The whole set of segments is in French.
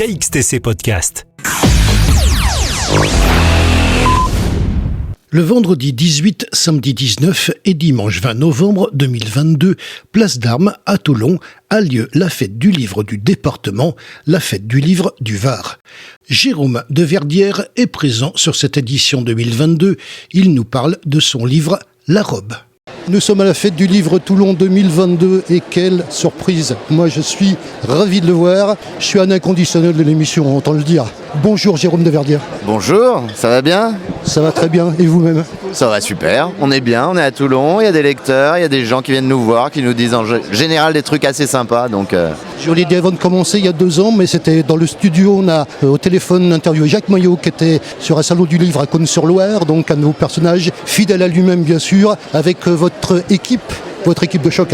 KXTC Podcast. Le vendredi 18, samedi 19 et dimanche 20 novembre 2022, place d'Armes à Toulon, a lieu la fête du livre du département, la fête du livre du Var. Jérôme de Verdière est présent sur cette édition 2022. Il nous parle de son livre « La robe ». Nous sommes à la fête du livre Toulon 2022 et quelle surprise. Moi je suis ravi de le voir. Je suis un inconditionnel de l'émission, autant le dire. Bonjour Jérôme de Verdière. Bonjour, ça va bien ? Ça va très bien, et vous-même ? Ça va super, on est bien, on est à Toulon, il y a des lecteurs, il y a des gens qui viennent nous voir, qui nous disent en général des trucs assez sympas. Donc, Je l'ai dit avant de commencer il y a 2 ans, mais c'était dans le studio, on a au téléphone interviewé Jacques Maillot qui était sur un salon du livre à Cosne-sur-Loire, donc un de vos personnages, fidèle à lui-même bien sûr, avec votre équipe de choc.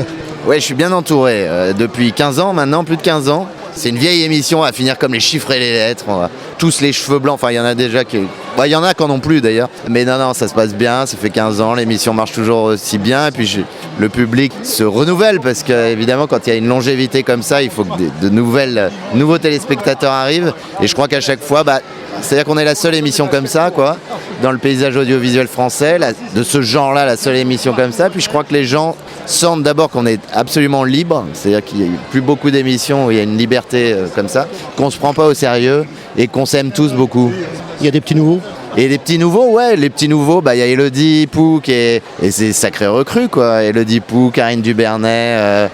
ouais, je suis bien entouré depuis 15 ans maintenant, plus de 15 ans. C'est une vieille émission à finir comme les chiffres et les lettres. On a tous les cheveux blancs. Enfin, il y en a déjà qui... il y en a qui en ont plus d'ailleurs. Mais non, ça se passe bien. Ça fait 15 ans. L'émission marche toujours aussi bien. Et puis, le public se renouvelle parce qu'évidemment, quand il y a une longévité comme ça, il faut que de nouveaux téléspectateurs arrivent. Et je crois qu'à chaque fois, c'est-à-dire qu'on est la seule émission comme ça, quoi, dans le paysage audiovisuel français, de ce genre-là, la seule émission comme ça. Puis je crois que les gens sentent d'abord qu'on est absolument libre, c'est-à-dire qu'il n'y a plus beaucoup d'émissions où il y a une liberté comme ça, qu'on ne se prend pas au sérieux et qu'on s'aime tous beaucoup. Il y a des petits nouveaux ? Et les petits nouveaux, il y a Élodie Pouc et c'est sacré recrue, quoi. Élodie Pouc, Karine Dubernay,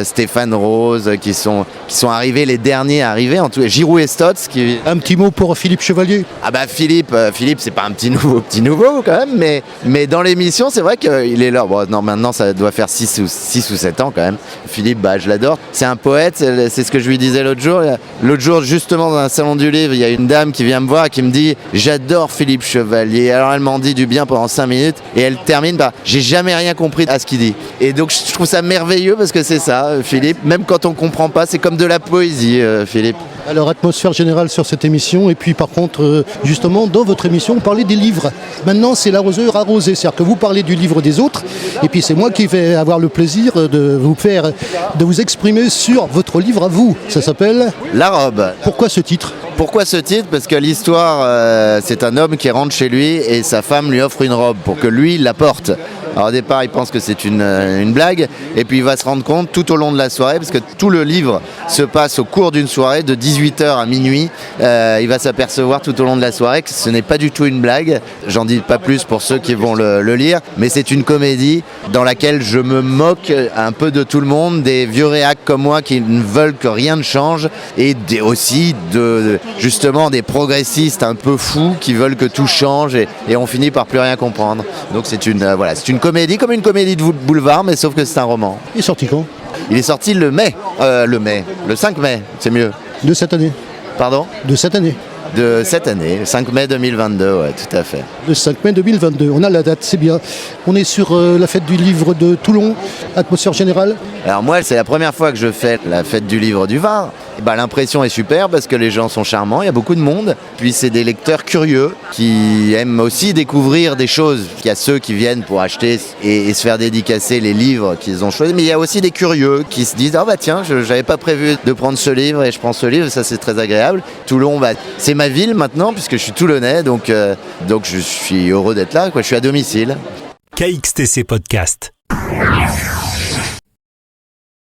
Stéphane Rose, qui sont arrivés, les derniers arrivés, en tout cas, Giroud et Stotz. Un petit mot pour Philippe Chevalier. Philippe, c'est pas un petit nouveau quand même, mais dans l'émission, c'est vrai qu'il est là. Bon, non, maintenant, ça doit faire 6 ou 7 ans quand même. Philippe, je l'adore. C'est un poète, c'est ce que je lui disais l'autre jour. L'autre jour, justement, dans un salon du livre, il y a une dame qui vient me voir et qui me dit « J'adore Philippe Chevalier ». Alors, elle m'en dit du bien pendant 5 minutes et elle termine par « J'ai jamais rien compris à ce qu'il dit ». Et donc, je trouve ça merveilleux parce que c'est ça, Philippe. Même quand on comprend pas, c'est comme de la poésie, Philippe. Alors, atmosphère générale sur cette émission. Et puis, par contre, justement, dans votre émission, vous parlez des livres. Maintenant, c'est l'arroseur arrosé. C'est-à-dire que vous parlez du livre des autres. Et puis, c'est moi qui vais avoir le plaisir de vous exprimer sur votre livre à vous. Ça s'appelle « La robe ». Pourquoi ce titre ? Pourquoi ce titre ? Parce que l'histoire, c'est un homme qui rentre chez lui et sa femme lui offre une robe pour que lui la porte. Alors au départ, il pense que c'est une blague, et puis il va se rendre compte tout au long de la soirée, parce que tout le livre se passe au cours d'une soirée de 18h à minuit. Il va s'apercevoir tout au long de la soirée que ce n'est pas du tout une blague. J'en dis pas plus pour ceux qui vont le lire, mais c'est une comédie dans laquelle je me moque un peu de tout le monde, des vieux réacs comme moi qui ne veulent que rien ne change, et aussi justement des progressistes un peu fous qui veulent que tout change, et on finit par plus rien comprendre. Donc c'est une comédie, comme une comédie de boulevard, mais sauf que c'est un roman. Il est sorti quand ? Il est sorti le 5 mai, c'est mieux. De cette année ? Pardon ? De cette année ? De cette année, 5 mai 2022, ouais, tout à fait. Le 5 mai 2022, on a la date, c'est bien. On est sur la fête du livre de Toulon, atmosphère générale. Alors moi, c'est la première fois que je fais la fête du livre du Var. L'impression est super parce que les gens sont charmants, il y a beaucoup de monde. Puis c'est des lecteurs curieux qui aiment aussi découvrir des choses. Il y a ceux qui viennent pour acheter et se faire dédicacer les livres qu'ils ont choisis. Mais il y a aussi des curieux qui se disent « Ah tiens, je n'avais pas prévu de prendre ce livre et je prends ce livre, ça c'est très agréable ». Toulon, c'est ma ville maintenant puisque je suis toulonnais, donc je suis heureux d'être là, quoi. Je suis à domicile. KXTC Podcast.